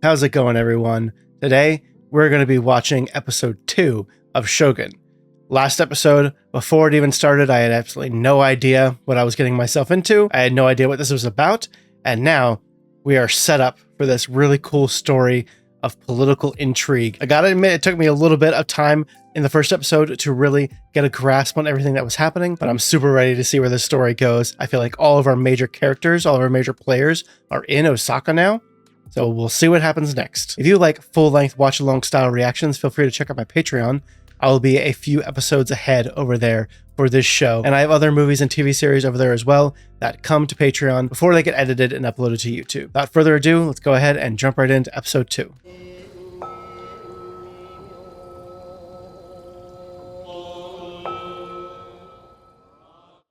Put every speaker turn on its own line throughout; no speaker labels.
How's it going, everyone? Today, we're going to be watching episode 2 of Shogun. Last episode, before it even started, I had absolutely no idea what I was getting myself into. I had no idea what this was about. And now, we are set up for this really cool story of political intrigue. I gotta admit, it took me a little bit of time in the first episode to really get a grasp on everything that was happening, but I'm super ready to see where this story goes. I feel like all of our major characters, all of our major players are in Osaka now. So we'll see what happens next. If you like full-length watch-along style reactions, feel free to check out my Patreon. I will be a few episodes ahead over there for this show. And I have other movies and TV series over there as well that come to Patreon before they get edited and uploaded to YouTube. Without further ado, let's go ahead and jump right into episode 2.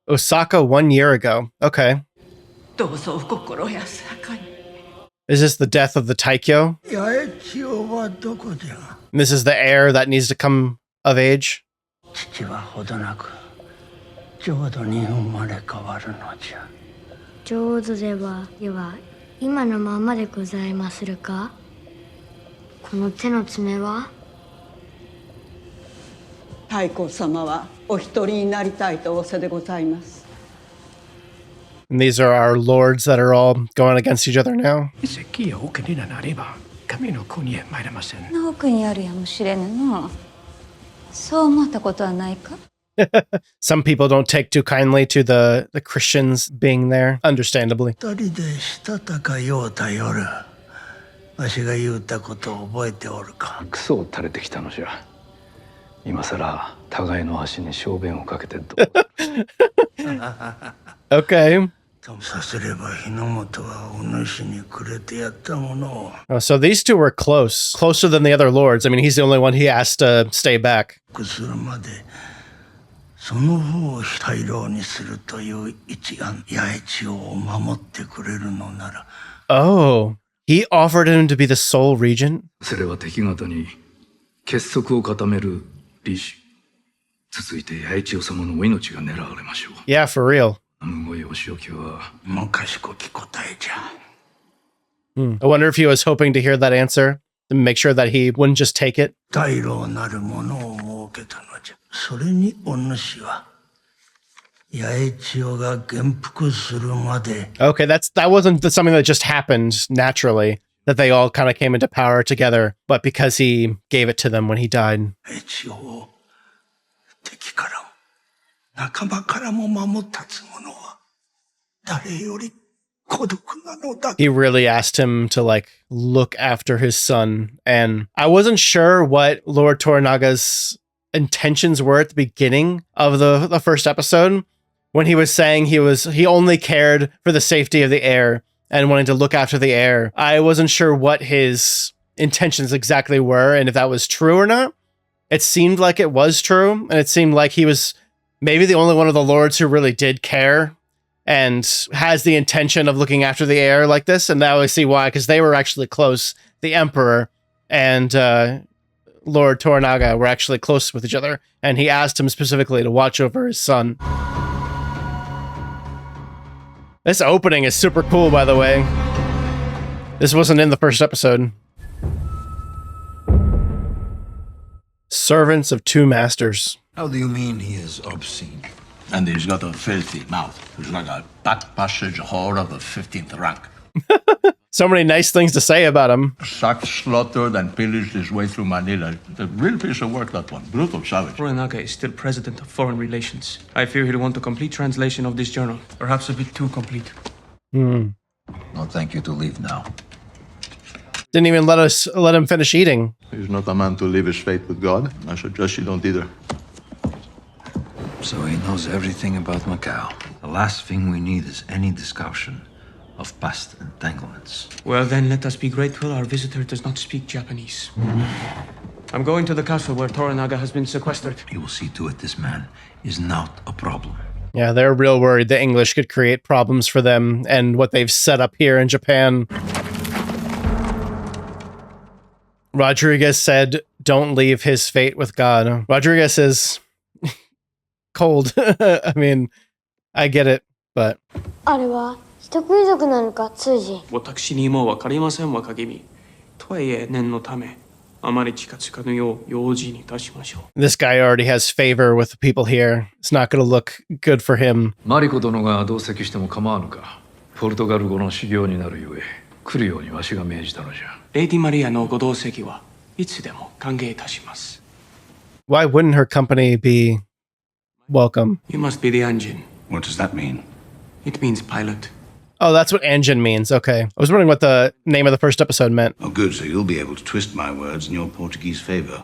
Osaka 1 year ago. Okay. Is this the death of the Taikyo? And this is the heir that needs to come of age? And these are our lords that are all going against each other now. Some people don't take too kindly to the Christians being there, understandably. Okay. Oh, so these two were close. Closer than the other lords. I mean, he's the only one he asked to stay back. Oh, he offered him to be the sole regent? Yeah, for real. I wonder if he was hoping to hear that answer to make sure that he wouldn't just take it. Okay, that wasn't something that just happened naturally, that they all kind of came into power together, but because he gave it to them when he died. He really asked him to like look after his son, and I wasn't sure what Lord Toranaga's intentions were at the beginning of the first episode when he was saying he only cared for the safety of the heir and wanting to look after the heir. I wasn't sure what his intentions exactly were and if that was true or not. It seemed like it was true, and it seemed like he was maybe the only one of the lords who really did care and has the intention of looking after the heir like this. And now I see why, because they were actually close. The emperor and Lord Toranaga were actually close with each other, and he asked him specifically to watch over his son. This opening is super cool, by the way. This wasn't in the first episode. Servants of two masters.
How do you mean he is obscene?
And he's got a filthy mouth. He's like a back passage whore of the 15th rank.
So many nice things to say about him.
Sacked, slaughtered, and pillaged his way through Manila. A real piece of work, that one. Brutal savage.
Toranaga is still president of foreign relations. I fear he'll want a complete translation of this journal. Perhaps a bit too complete.
No, thank you to leave now.
Didn't even let him finish eating.
He's not a man to leave his fate with God. I suggest you don't either.
So he knows everything about Macau. The last thing we need is any discussion of past entanglements.
Well, then let us be grateful our visitor does not speak Japanese. I'm going to the castle where Toranaga has been sequestered.
You will see to it this man is not a problem.
Yeah, they're real worried the English could create problems for them and what they've set up here in Japan. Rodriguez said, don't leave his fate with God. Rodriguez is cold. I mean, I get it, but...
私にもわかりません、若君。とはいえ念のためあまり近づかぬよう用心にいたしましょう。
This guy already has favor with the people here. It's not going to look good for him.
マリコ殿が同席しても構わぬか。ポルトガル語の修行になるゆえ来るようにわしが命じたのじゃ。
レイディマリアのご同席はいつでも歓迎いたします。
Why wouldn't her company be welcome?
You must be the engine.
What does that mean?
It means pilot.
Oh, that's what engine means. Okay. I was wondering what the name of the first episode meant.
Oh, good, so you'll be able to twist my words in your Portuguese favor.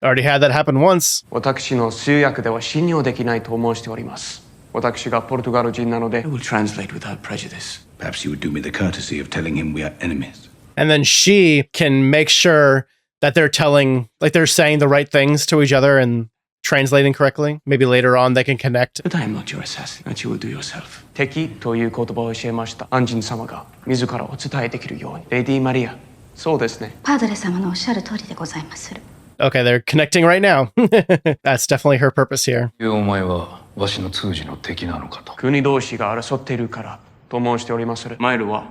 Already had that happen once.
私の通訳では信用できないと申しております。私がポルトガル人なので I will translate without prejudice.
Perhaps you would do me the courtesy of telling him we are enemies.
And then she can make sure that they're saying the right things to each other and translating correctly. Maybe later on they can connect.
But I am not your assassin. That you will do yourself. 敵という言葉を教えましたアンジン様が自らお伝えできるように。レディマリア、そうですね。
パードレ様のおっしゃる通りでございまする。
Okay, they're connecting right now. That's definitely her purpose here.
お前はわしの通詞の敵なのかと。
国同士が争っているからと申しておりまする。マイルは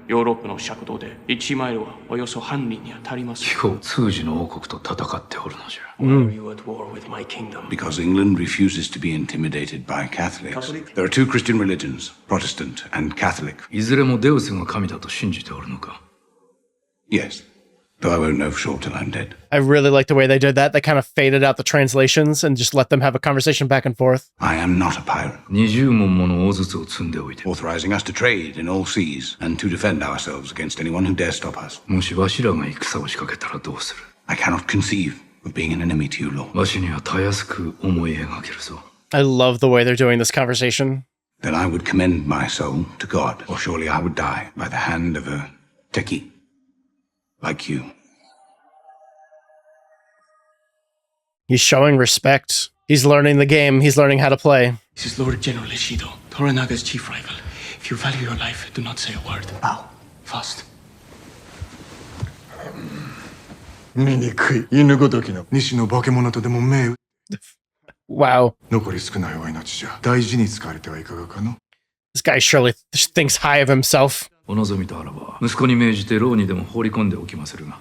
ヨーロッパの尺度で1マイルはおよそ半里に当たります。
今日通詞の王国と戦っておるのじゃ。
Why are you at war with my kingdom?
Because England refuses to be intimidated by Catholics. There are two Christian religions, Protestant and Catholic.
いずれもデウスが神だと信じておるのか。
Yes, though I won't know for sure till I'm dead.
I really like the way they did that. They kind of faded out the translations and just let them have a conversation back and forth.
I am not a pirate,
20門もの大筒を積んでおいて、
authorizing us to trade in all seas and to defend ourselves against anyone who dare stop us.
もしわしらが戦を仕掛けたらどうする。
I cannot conceive of being an enemy to you, Lord.
わしにはたやすく思い描けるぞ。
I love the way they're doing this conversation.
Then I would commend my soul to God, or surely I would die by the hand of a techie like you.
He's showing respect. He's learning the game. He's learning how to play.
This is Lord General Ishido, Toranaga's chief rival. If you value your life, do not say a word. Bow. Fast.
醜い犬ごときの西の化け物とでも命う
Wow.
残り少ないお命じゃ大事に使われてはいかがかの
This guy surely thinks high of himself.
お望みとあらば息子に命じて牢にでも放り込んでおきまするが。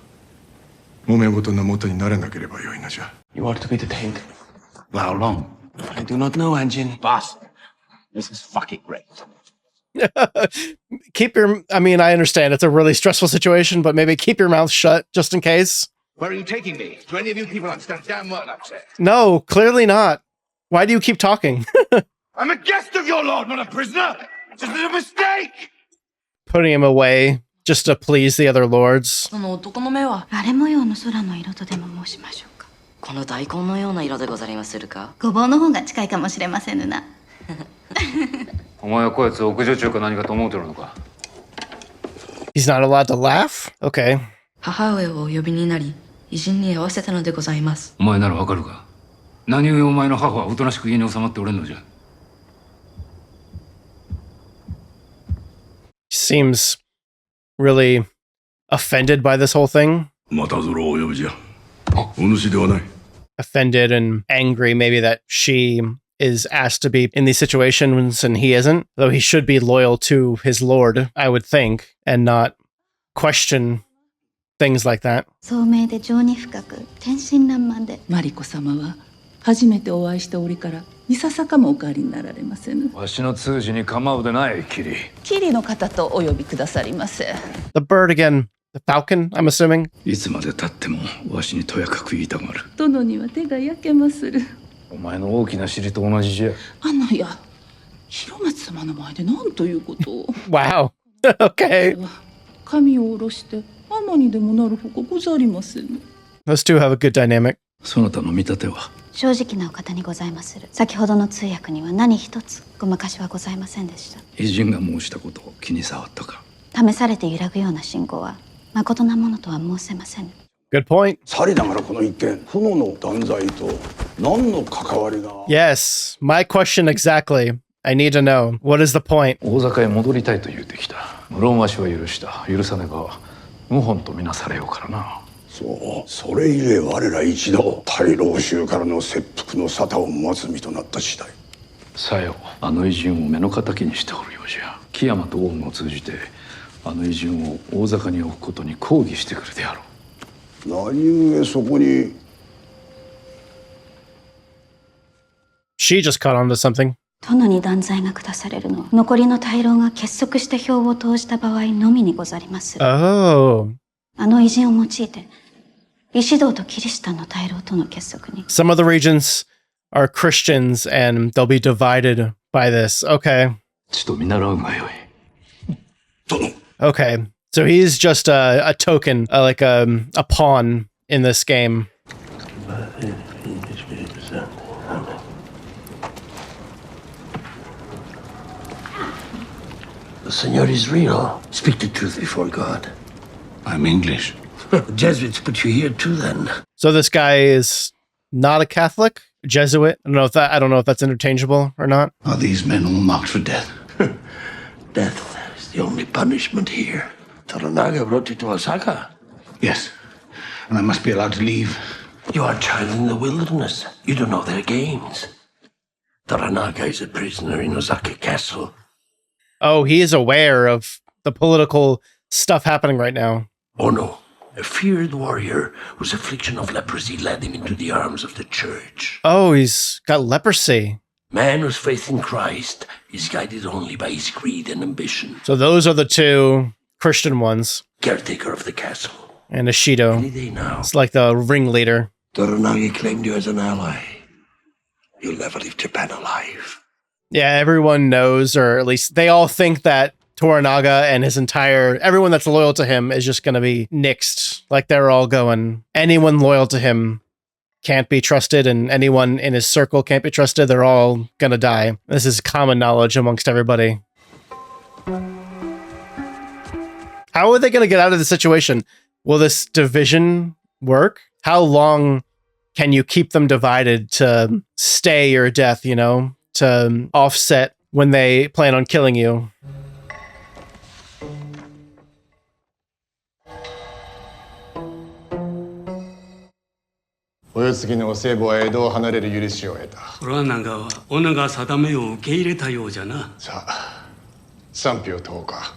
揉め事の元にならなければよいのじゃ
You are to be detained.
For how long?
I do not know, Anjin.
Boss, this is fucking great.
I understand it's a really stressful situation, but maybe keep your mouth shut just in case.
Where are you taking me? Do any of you people understand damn word I'm saying?
No, clearly not. Why do you keep talking?
I'm a guest of your lord, not a prisoner! This is a mistake!
Putting him away just to please the other lords.
その男の目は
荒れ模様の空の色とでも申しましょうか。
この大根のような色でござりまするか。
ごぼうの方が近いかもしれませぬな。
お前はこやつ屋上中か何かと思うてるのか。
He's not allowed to laugh? Okay.
母上をお呼びになり、偉人に合わせたのでございます。
お前ならわかるか。何故お前の母はおとなしく家に収まっておれんのじゃ。
Seems really offended by this whole thing.
またぞろお呼びじゃお主ではない
Offended and angry, maybe that she is asked to be in these situations and he isn't. Though he should be loyal to his lord, I would think, and not question things like that.
聡明で情に深く天真爛漫で
マリコ様は初めてお会いしておりからいささかもお帰りになられませぬ。
わしの通詞に構うでないキリ。
キリの方とお呼びくださりませ。
The bird again. The falcon, I'm assuming.
いつまで経ってもわしにとやかく言いたがる。
殿には手が焼けまする。
お前の大きな尻と同じじゃ。
あのや広松様の前で何ということを。
Wow. Okay.
髪を下ろして尼にでもなるほかござりませぬ。
Those two have a good dynamic.
そなたの見立ては。
正直なお方にございまする。先ほどの通訳には何一つごまかしはございませんでした。
偉人が申したことを気に障ったか。
試されて揺らぐような信号は誠なものとは申せませぬ。
Good point.
さりながらこの一件炎の断罪と何の関わりが
Yes. My question exactly. I need to know. What is the point?
大坂へ戻りたいと言うてきた。無論わしは許した。許さねば謀反とみなされようからな。
そうそれゆえ我ら一同大老衆からの切腹の沙汰を待つ身となった次第
さよ、あの偉人を目の敵にしておるようじゃ。木山と王を通じてあの偉人を大坂に置くことに抗議してくるであろう。
何故そこに。
She just caught on to something.
殿に断罪が下されるのは残りの大老が結束して票を投じた場合のみにござります。
Oh.
あの偉人を用いて医師道とキリシタンの大老との結束に。
Some of the regents are Christians and they'll be divided by this. Okay.
ちょっと見習うがよい。
Okay. So he's just a token, like a pawn in this game.
The Senor is real. Speak the truth before God.
I'm English.
Jesuits put you here too, then.
So this guy is not a Catholic, Jesuit. I don't know if that's interchangeable or not.
Are these men all marked for death?
Death is the only punishment here. Toranaga brought you to Osaka.
Yes. And I must be allowed to leave.
You are a child in the wilderness. You don't know their games. Toranaga is a prisoner in Osaka Castle.
Oh, he is aware of the political stuff happening right now.
Oh no. A feared warrior whose affliction of leprosy led him into the arms of the church.
Oh, he's got leprosy.
Man whose faith in Christ is guided only by his greed and ambition.
So those are the two Christian ones.
Caretaker of the castle.
And Ishido.
Any day now.
It's like the ringleader.
Toranaga claimed you as an ally. You'll never leave Japan alive.
Yeah, everyone knows, or at least they all think that Toranaga and everyone that's loyal to him is just going to be nixed. Like they're all going, anyone loyal to him can't be trusted, and anyone in his circle can't be trusted. They're all going to die. This is common knowledge amongst everybody. How are they going to get out of the situation? Will this division work? How long can you keep them divided to stay your death, to offset when they plan on killing you?
Toranaga は己が定めを受け入れたようじゃな。
さあ、賛否を問おうか。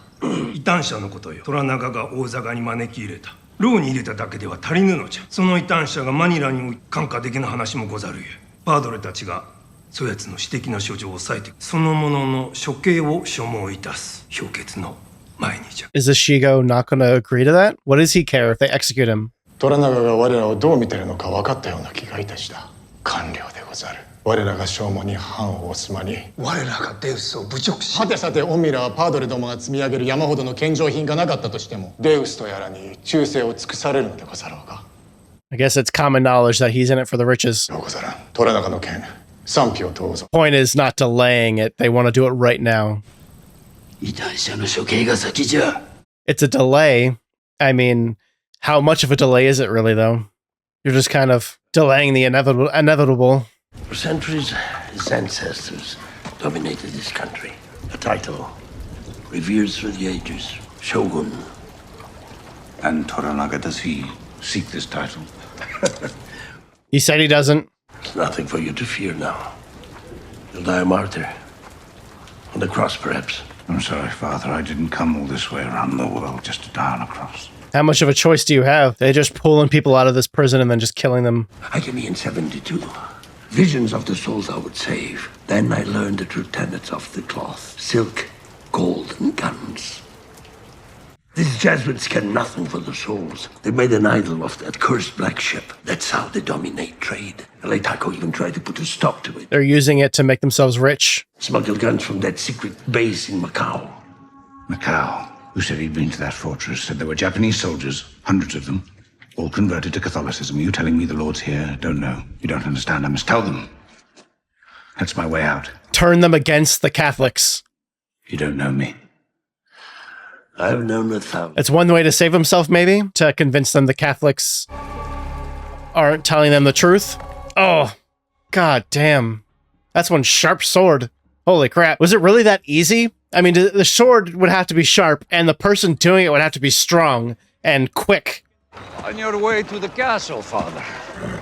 異端者のことよ。Toranagaが大坂に招き入れた。牢に入れただけでは足りぬのじゃ。その異端者がマニラに感化的な話もござるゆえ。パードレたちがそやつの私的な処女を抑えて、その者の処刑を所望いたす。評決の前にじゃ。
Is the Shigo not going to agree to that? What does he care if they execute him?
トラナガが我らをどう見てるのか分かったような気がいたした。官僚でござる。我らが証拠に藩を押す間に
我らがデウスを侮辱し、
はてさてオミラはパードレどもが積み上げる山ほどの献上品がなかったとしてもデウスとやらに忠誠を尽くされるのでござろうか。
I guess it's common knowledge that he's in it for the riches.
どうござらん。トラナガの件賛否を問うぞ。
Point is not delaying it. They want to do it right now.
異端者の処刑が先じゃ。
It's a delay. I mean, how much of a delay is it really, though? You're just kind of delaying the inevitable.
For centuries, his ancestors dominated this country. A title revered through the ages. Shogun.
And Toranaga, does he seek this title?
He said he doesn't.
It's nothing for you to fear now. You'll die a martyr. On the cross, perhaps.
I'm sorry, Father. I didn't come all this way around the world just to die on a cross.
How much of a choice do you have? They're just pulling people out of this prison and then just killing them.
I came here in 72. Visions of the souls I would save. Then I learned the true tenets of the cloth. Silk, gold, and guns. These Jesuits care nothing for the souls. They made an idol of that cursed black ship. That's how they dominate trade. Leitako even tried to put a stop to it.
They're using it to make themselves rich.
Smuggled guns from that secret base in Macau.
Macau? Who said he'd been to that fortress? Said there were Japanese soldiers, hundreds of them, all converted to Catholicism. Are you telling me the Lord's here? Don't know. You don't understand. I must tell them. That's my way out.
Turn them against the Catholics.
You don't know me.
I've known 1,000.
It's one way to save himself, maybe, to convince them the Catholics aren't telling them the truth. Oh, god damn. That's one sharp sword. Holy crap. Was it really that easy? I mean, the sword would have to be sharp, and the person doing it would have to be strong and quick.
On your way to the castle, Father.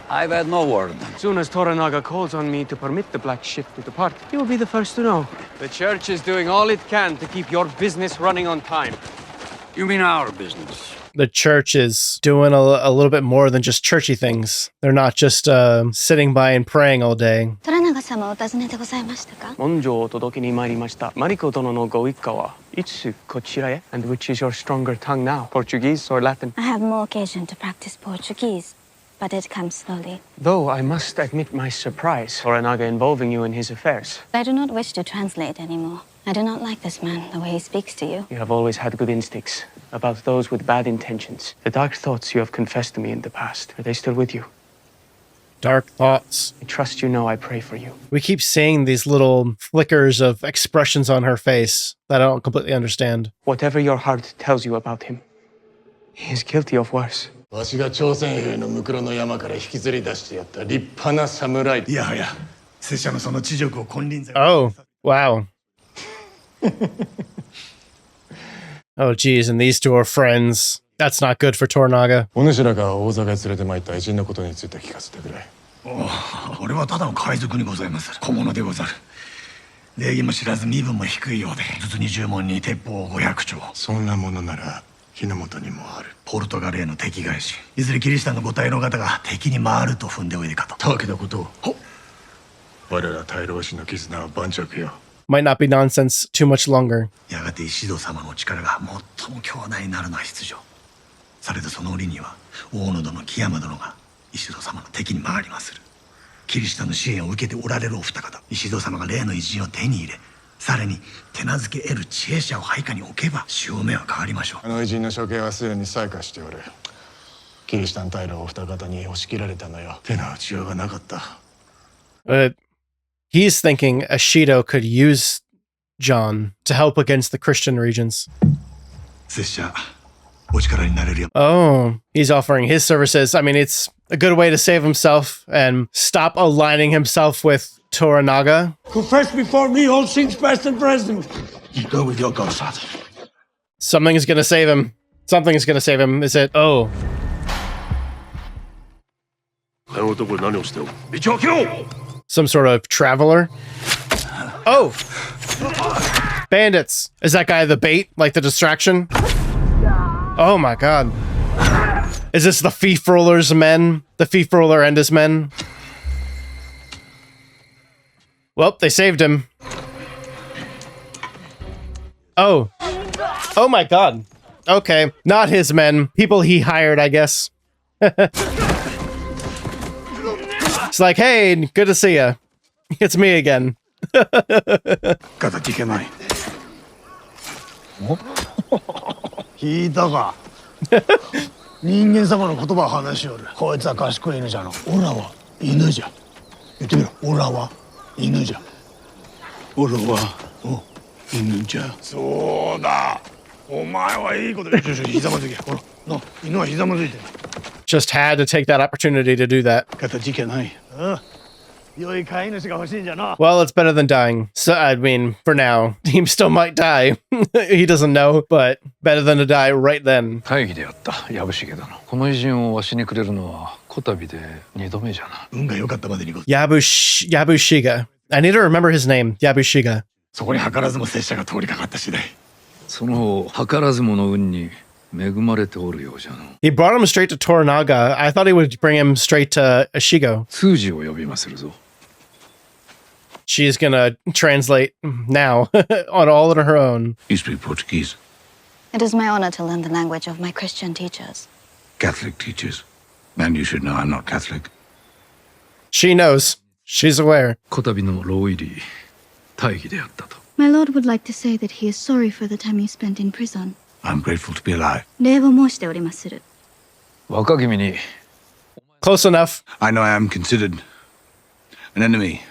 I've had no word.
As soon as Toranaga calls on me to permit the black ship to depart, you will be the first to know. The church is doing all it can to keep your business running on time.
You mean our business?
The church is doing a little bit more than just churchy things. They're not just sitting by and praying all day.
虎長様お尋ねでございましたか？
文書を届けに参りました。マリコ殿のご一家はいつこちらへ And which is your stronger tongue now? Portuguese or Latin?
I have more occasion to practice Portuguese, but it comes slowly.
Though I must admit my surprise, Toranaga involving you in his affairs.
I do not wish to translate anymore. I do not like this man, the way he speaks to you.
You have always had good instincts about those with bad intentions. The dark thoughts you have confessed to me in the past, are they still with you?
Dark thoughts.
I trust you know I pray for you.
We keep seeing these little flickers of expressions on her face that I don't completely understand.
Whatever your heart tells you about him, he is guilty of worse.
わしが朝鮮兵のムクロの山から引きずり出してやった立派な侍。いやはや、拙者のその知力を金輪際。
Oh, wow. Oh, geez, and these two are friends. That's not good for Toranaga.
お主らが大坂へ連れて参った偉人のことについて聞かせてくれ。
俺はただの海賊にございます。小物でござる。礼儀も知らず身分も低いようで、実に10門に鉄砲500丁。
そんなものなら日の本にもある。
ポルトガルへの敵返し。いずれキリシタンのご大老方が敵に回ると踏んでおいでかと。
たわけなことを。我ら大老氏の絆は盤石よ。
Might not be nonsense too much longer.
やがて石戸様の力が最も強大になるのは必要。されどその折には大野殿木山殿が石戸様の敵に回りまする。キリシタンの支援を受けておられるお二方、石戸様が例の偉人を手に入れ、さらに手なずけ得る知恵者を配下に置けば潮目は変わりましょう。
あの偉人の処刑はすでに再開しておる。キリシタン大老お二方に押し切られたのよ。手の打ちようがなかった。
He's thinking Ashido could use John to help against the Christian regions. Oh, he's offering his services. I mean, it's a good way to save himself and stop aligning himself with Toranaga.
Confess before me all sins past and present.
You go with your godfather.
Something is going to save him. Something is going to save him. Is it? Oh. Some sort of traveler. Oh! Bandits! Is that guy the bait? Like the distraction? Oh my god. Is this the thief roller's men? The thief roller and his men? Well, they saved him. Oh. Oh my god. Okay. Not his men. People he hired, I guess. It's like, hey, good to see ya. It's me again.
形いけない。
聞いたか人間様の言葉を話しよる。こいつは賢い犬じゃの。オラは犬じゃ。言ってみろ。オラは犬じゃ。
オラは犬じゃ。
そうだ。お前はいいことで。ひざまずけ。ほら、な、犬はひざまずいて。
Just had to take that opportunity to do that.
形いけない。良い飼い主が欲しいんじゃな。
Well, it's better than dying. So, I mean, for now, he still might die. He doesn't know, but better than to die right then.
大義であった藪重殿。この偉人をわしにくれるのはこたびで2度目じゃな。
運が良かったまでにご。
Yabushiga. I need to remember his name. Yabushiga.
そこに図らずも拙者が通りかかった次第。
その図らずもの運に恵まれておるようじゃの。
He brought him straight to Toranaga. I thought he would bring him straight to Ashigo.
通詞を呼びまするぞ。
She's gonna translate now on all on her own.
You speak Portuguese?
It is my honor to learn the language of my Christian teachers.
Catholic teachers. And you should know I'm not Catholic.
She knows. She's aware.
こたびの牢入り大義であったと。
My lord would like to say that he is sorry for the time you spent in prison.
I'm grateful to be alive.
礼を申しておりまする。
若君に。
Close enough.
I know I am considered an enemy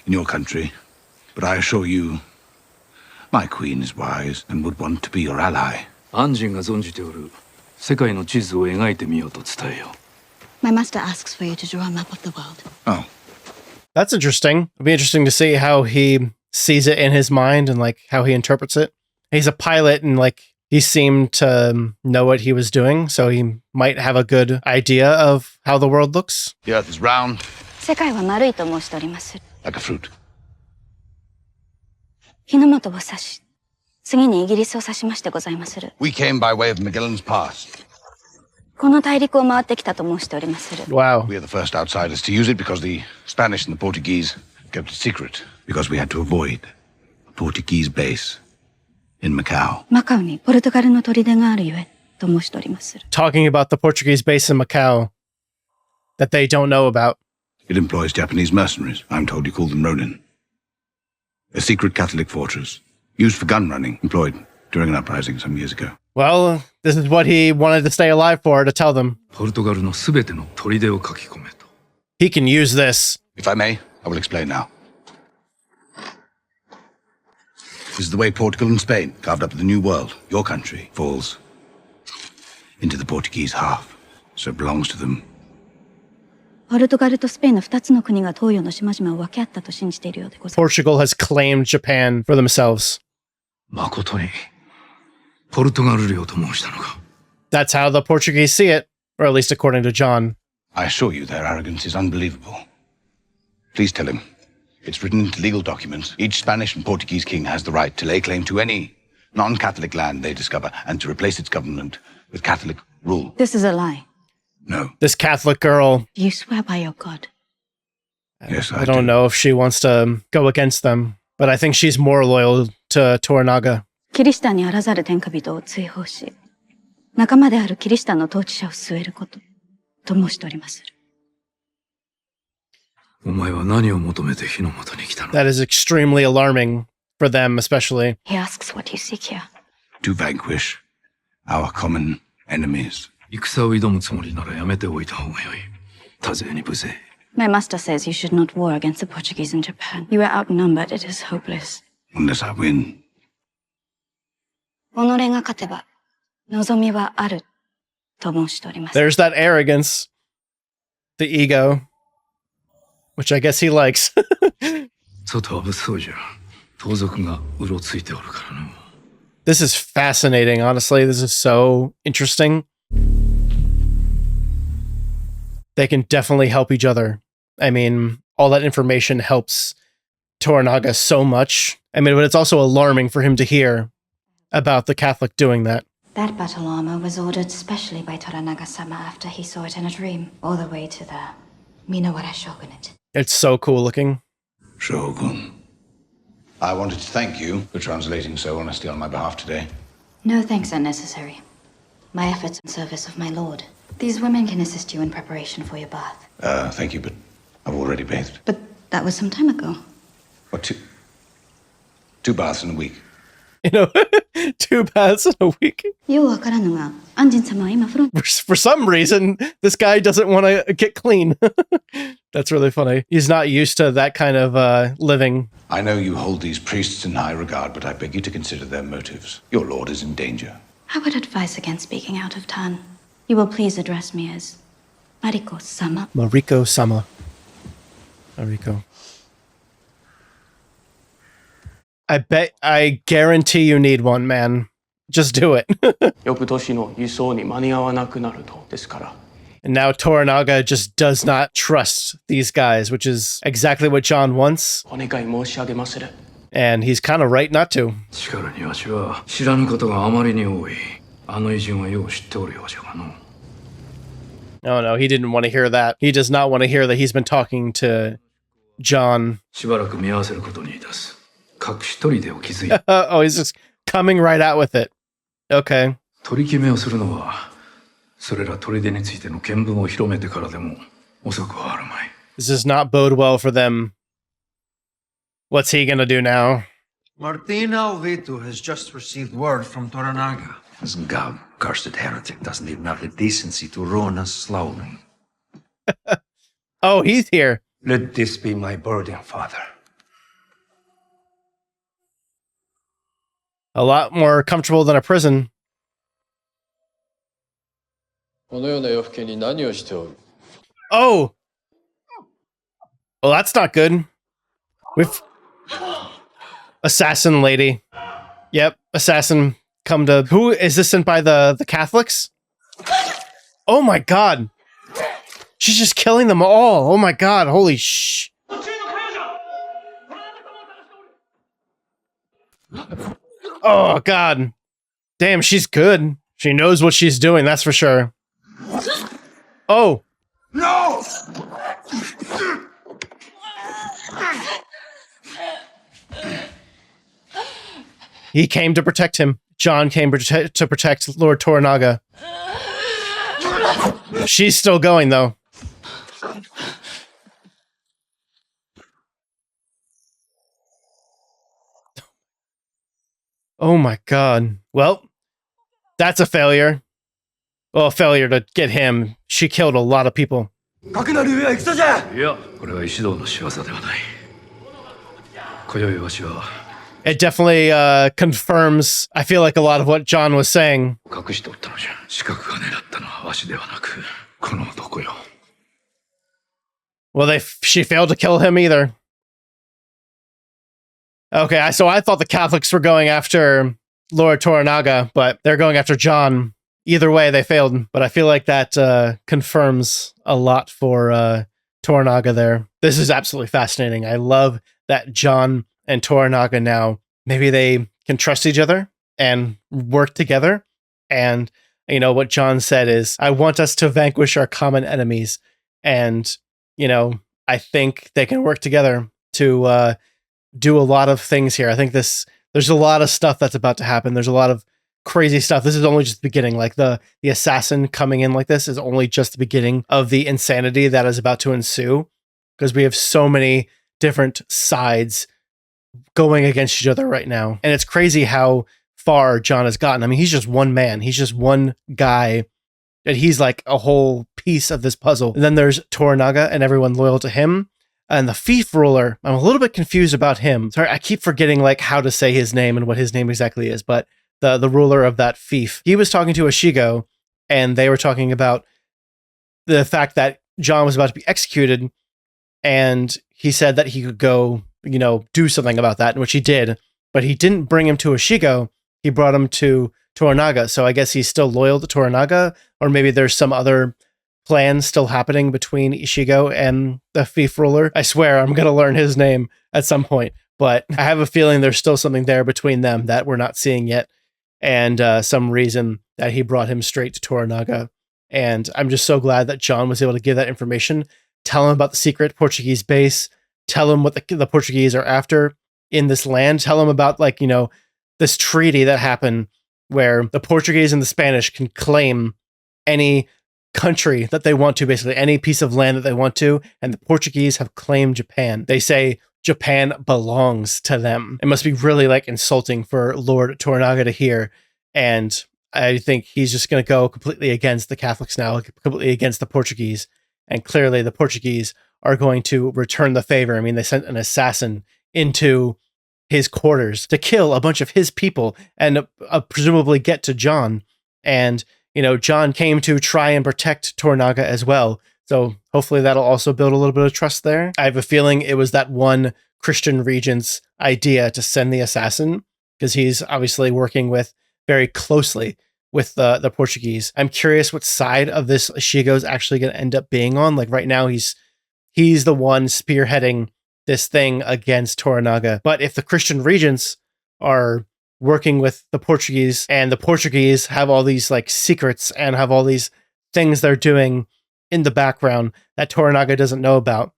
in your country, but I assure you, my queen is wise and would want to be your ally.
安心が存じておる世界の地図を描いてみようと伝えよう。
My master asks for you to draw a map of the world.
Oh.
That's interesting. It'll be interesting to see how he sees it in his mind and like how he interprets it. He's a pilot and like he seemed to know what he was doing, so he might have a good idea of how the world looks.
The earth is round.
世界は丸いと申しております。
Like a fruit.
日の本を指し、次にイギリスを指しましてございまする。
We came by way of Magellan's Pass.
この大陸を回ってきたと申しておりまする。
Wow.
We are the first outsiders to use it because the Spanish and the Portuguese kept it secret. Because we had to avoid a Portuguese base in Macau.
マカオにポルトガルの砦があるゆえと申しておりまする。
Talking about the Portuguese base in Macau that they don't know about.
It employs Japanese mercenaries. I'm told you call them Ronin. A secret Catholic fortress, used for gun running, employed during an uprising some years ago.
Well, this is what he wanted to stay alive for, to tell them.
ポルトガルのすべての砦を書き込めと。
He can use this.
If I may, I will explain now. This is the way Portugal and Spain carved up the New World. Your country falls into the Portuguese half, so it belongs to them.
ポルトガルとスペインの2つの国が東洋の島々を分け合ったと信じているようでございます。
Portugal has claimed Japan for themselves.
誠にポルトガル領と申したのか。
That's how the Portuguese see it, or at least according to John.
I assure you their arrogance is unbelievable. Please tell him. It's written into legal documents. Each Spanish and Portuguese king has the right to lay claim to any non-Catholic land they discover and to replace its government with Catholic rule.
This is a lie.
No.
This Catholic girl,
You swear by your God.
Yes,
I don't know if she wants to go against them, but I think she's more loyal to Toranaga.
キリシタンにあらざる天下人を追放し、仲間であるキリシタンの統治者を据えること、と申しておりまする。
お前は何を求めて火の元に来たの？
That is extremely alarming for them, especially.
He asks what you seek here.
To vanquish our common enemies.
戦を挑むつもりならやめておいた方がよい。多勢に無勢。
My master says you should not war against the Portuguese in Japan. You are outnumbered. It is hopeless.
Unless I win.
己が勝てば、望みはある、と申しております。
There's that arrogance, the ego, which I guess he likes.
外は物騒じゃ。盗賊がうろついておるからの。
This is fascinating, honestly. This is so interesting. They can definitely help each other. I mean, all that information helps Toranaga so much. I mean, but it's also alarming for him to hear about the Catholic doing that.
That battle armor was ordered specially by Toranaga-sama after he saw it in a dream, all the way to the Minowara Shogunate.
It's so cool looking.
Shogun. I wanted to thank you for translating so honestly on my behalf today.
No thanks are necessary. My efforts in service of my lord. These women can assist you in preparation for your bath.
Thank you, but I've already bathed.
But that was some time ago.
What, two baths in a week?
You know, 2 baths in a week.
ようわからぬが、安仁様は今フロント。
For some reason, this guy doesn't want to get clean. That's really funny. He's not used to that kind of living.
I know you hold these priests in high regard, but I beg you to consider their motives. Your lord is in danger.
I would advise against speaking out of turn. You will please address me as Mariko-sama.
Mariko-sama. Mariko. I guarantee you need one, man. Just do it.
翌年の輸送に間に合わなくなるとですから。
And now Toranaga just does not trust these guys, which is exactly what John wants.
お願い申し上げまする。
And he's kind of right not to.
力にわしは知らぬことがあまりに多い。あの偉人はよう知っておるようじゃがの。
Oh no, he didn't want to hear that. He does not want to hear that he's been talking to John.
しばらく見合わせることにいたす。隠し砦を築いた。
Oh, he's just coming right out with it. Okay.
取り決めをするのは、それら砦についての見聞を広めてからでも遅くはあるまい。
This does not bode well for them. What's he gonna do now?
Martina Ovitu has just received word from Toranaga.
This god, cursed heretic, doesn't even have the decency to ruin us slowly.
Oh, he's here.
Let this be my burden, father.
A lot more comfortable than a prison. Oh! Well, that's not good. We've... Assassin lady. Yep, assassin come to... Who is this sent by the Catholics? Oh my god! She's just killing them all! Oh my god, holy sh... Oh, God. Damn, she's good. She knows what she's doing, that's for sure. Oh.
No!
He came to protect him. John came to protect Lord Toranaga. She's still going, though. Oh my God. Well, that's a failure. Well, a failure to get him. She killed a lot of people.
かくなる上は戦じゃ。いや、これは石堂の仕業ではない。今宵わしは
It definitely confirms, I feel like, a lot of what John was saying.
隠しておったのじゃ。資格が狙ったのはわしではなく、この男よ。
Well, she failed to kill him either. Okay, so I thought the Catholics were going after Lord Toranaga, but they're going after John. Either way, they failed. But I feel like that confirms a lot for Toranaga there. This is absolutely fascinating. I love that John and Toranaga now, maybe they can trust each other and work together. And, you know, what John said is, I want us to vanquish our common enemies. And, you know, I think they can work together to do a lot of things here. I think there's a lot of stuff that's about to happen. There's a lot of crazy stuff. This is only just the beginning. Like the assassin coming in like this is only just the beginning of the insanity that is about to ensue, because we have so many different sides going against each other right now. And it's crazy how far John has gotten. I mean, he's just one man. He's just one guy. And he's like a whole piece of this puzzle. And then there's Toranaga and everyone loyal to him. And the fief ruler, I'm a little bit confused about him. Sorry, I keep forgetting like how to say his name and what his name exactly is. But the ruler of that fief, he was talking to Ishigo, and they were talking about the fact that John was about to be executed. And he said that he could go, you know, do something about that, which he did. But he didn't bring him to Ishigo. He brought him to Toranaga. So I guess he's still loyal to Toranaga, or maybe there's some other plan still happening between Ishigo and the fief ruler. I swear I'm going to learn his name at some point, but I have a feeling there's still something there between them that we're not seeing yet. And some reason that he brought him straight to Toranaga. And I'm just so glad that John was able to give that information, tell him about the secret Portuguese base, tell him what the Portuguese are after in this land, tell him about, like, you know, this treaty that happened where the Portuguese and the Spanish can claim any country that they want to, basically any piece of land that they want to, and the Portuguese have claimed Japan. They say Japan belongs to them. It must be really like insulting for Lord Toranaga to hear, and I think he's just going to go completely against the Catholics now, completely against the Portuguese, and clearly the Portuguese are going to return the favor. I mean, they sent an assassin into his quarters to kill a bunch of his people and presumably get to John, and you know, John came to try and protect Toranaga as well. So hopefully that'll also build a little bit of trust there. I have a feeling it was that one Christian regent's idea to send the assassin, because he's obviously working very closely with the Portuguese. I'm curious what side of this Ishigo's actually going to end up being on. Like right now, he's the one spearheading this thing against Toranaga. But if the Christian regents are working with the Portuguese, and the Portuguese have all these like secrets and have all these things they're doing in the background that Toranaga doesn't know about,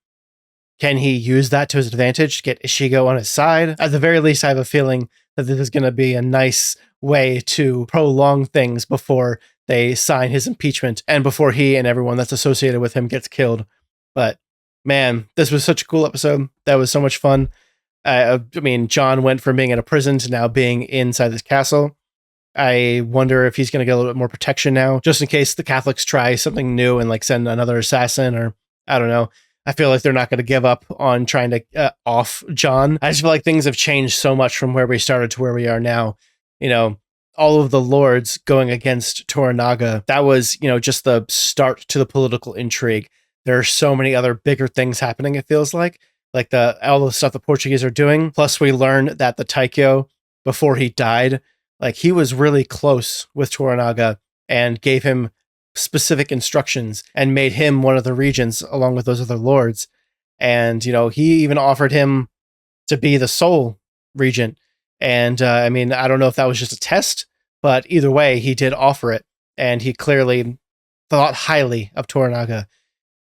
can he use that to his advantage to get Ishigo on his side? At the very least, I have a feeling that this is going to be a nice way to prolong things before they sign his impeachment and before he and everyone that's associated with him gets killed. But man, this was such a cool episode. That was so much fun. I mean, John went from being in a prison to now being inside this castle. I wonder if he's going to get a little bit more protection now, just in case the Catholics try something new and like send another assassin, or I don't know. I feel like they're not going to give up on trying to off John. I just feel like things have changed so much from where we started to where we are now. You know, all of the lords going against Toranaga, that was, you know, just the start to the political intrigue. There are so many other bigger things happening, it feels like all the stuff the Portuguese are doing. Plus, we learned that the Taikyo, before he died, like he was really close with Toranaga and gave him specific instructions and made him one of the regents along with those other lords. And, you know, he even offered him to be the sole regent And I mean, I don't know if that was just a test, but either way, he did offer it. And he clearly thought highly of Toranaga.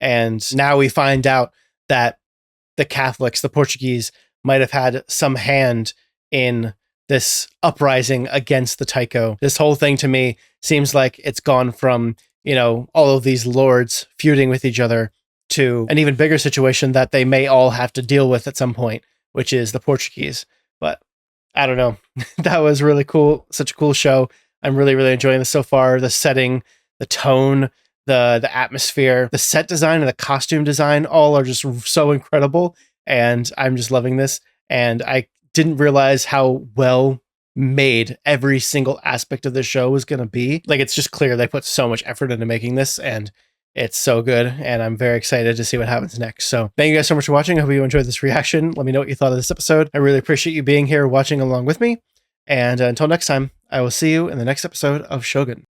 And now we find out that the Catholics, the Portuguese, might have had some hand in this uprising against the Taiko. This whole thing to me seems like it's gone from, all of these lords feuding with each other to an even bigger situation that they may all have to deal with at some point, which is the Portuguese. But I don't know. That was really cool. Such a cool show. I'm really, really enjoying this so far. The setting, the tone, the atmosphere, the set design and the costume design all are just so incredible. And I'm just loving this. And I didn't realize how well made every single aspect of the show was going to be. Like, it's just clear they put so much effort into making this, and it's so good. And I'm very excited to see what happens next. So thank you guys so much for watching. I hope you enjoyed this reaction. Let me know what you thought of this episode. I really appreciate you being here watching along with me. And until next time, I will see you in the next episode of Shogun.